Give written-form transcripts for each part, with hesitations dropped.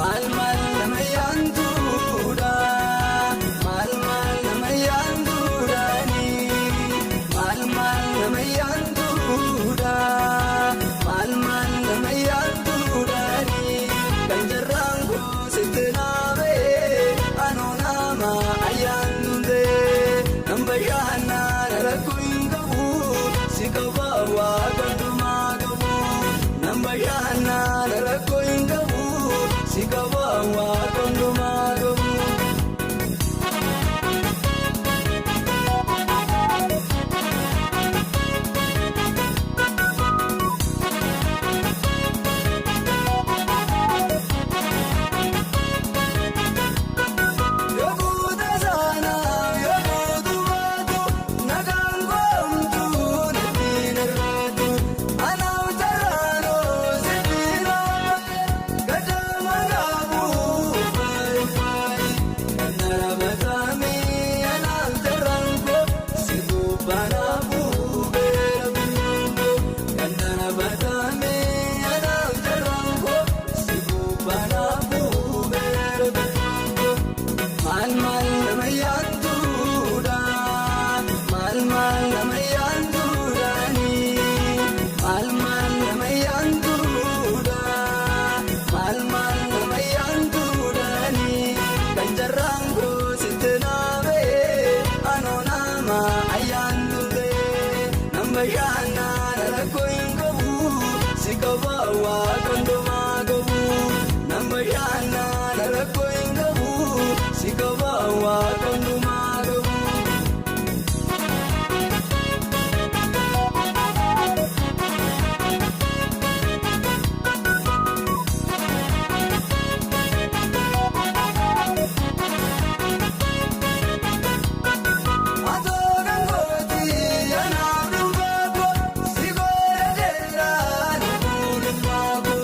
Mal nama yanduudha, mal nama yanduudhaani, mal nama yanduudha, mal nama yanduudhaani. Kan jarraan goositti naamee anoo nama ayyaanduudhe, nan bashaannaan rakkoo hin qabu, si qaba waaqa hundumaa qabu, nan bashaannaan rakkoo hin qabu. Si qaba waaqa hundumaa qabu. Yookuuta saanaa yookuutu baatu nagaan goomtuu nettiin irraatu anaaf jarraanoo sibiila gadama gaabuu faayi faayi kannara bataamee anaaf jarraanko si gubbanaafuu beera biyyoo kannara bataamee anaaf jarraanko si gubbanaafuu beera biyyoo. Mal nama yanduudha, mal nama yanduudhaani, mal nama yanduudha, mal nama yanduudhaani. Kan jarraan goositti naamee anoo nama ayyaanduudhe, nan bashaannaan rakkoo hin qabu, si qaba waaqa hundumaa qabu, nan bashaannaan rakkoo hin qabu. Si qaba waaqa hundumaa qabu. Atoo kan gootii anaaf dhuunfaako si goora dheeraan fuudhinfaako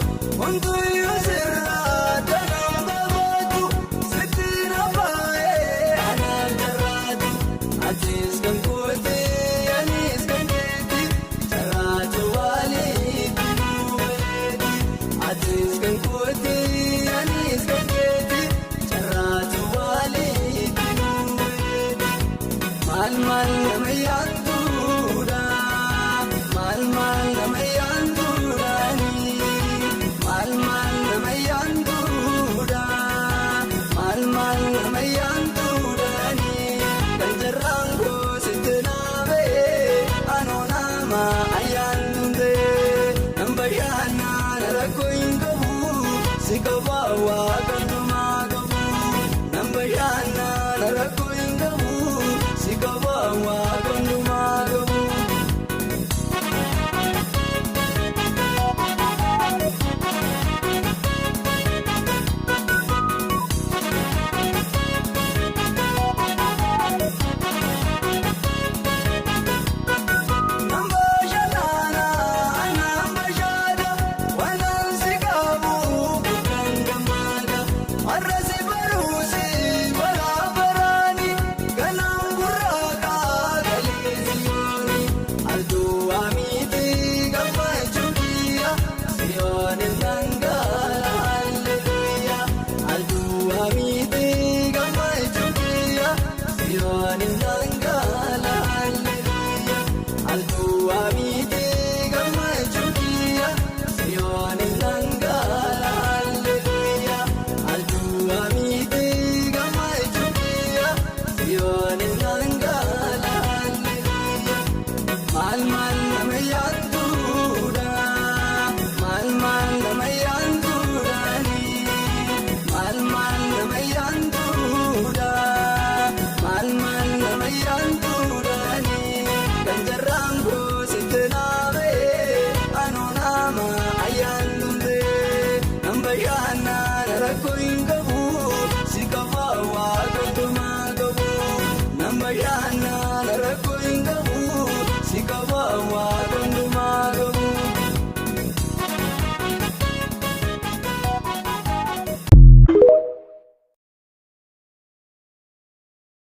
hunduyyuu sirraa danaan babaatu sitti nafaayee anaaf jarraatu atis kan gootii anis kan keeti jarraatu waaliitti nuufeeti atis kan gootii anis kan keeti jarraatu waaliitti nuufeeti. Mal nama yanduudha, mal nama yanduudhaani, mal nama yanduudha, mal nama yanduudhaani. Kan jarraan goositti naamee anoo nama ayyaanduudhe, nan bashaannaan rakkoo hin qabu, si qaba waaqa hundumaa qabu, nan bashaannaan rakkoo hin qabu. Si qaba waaqa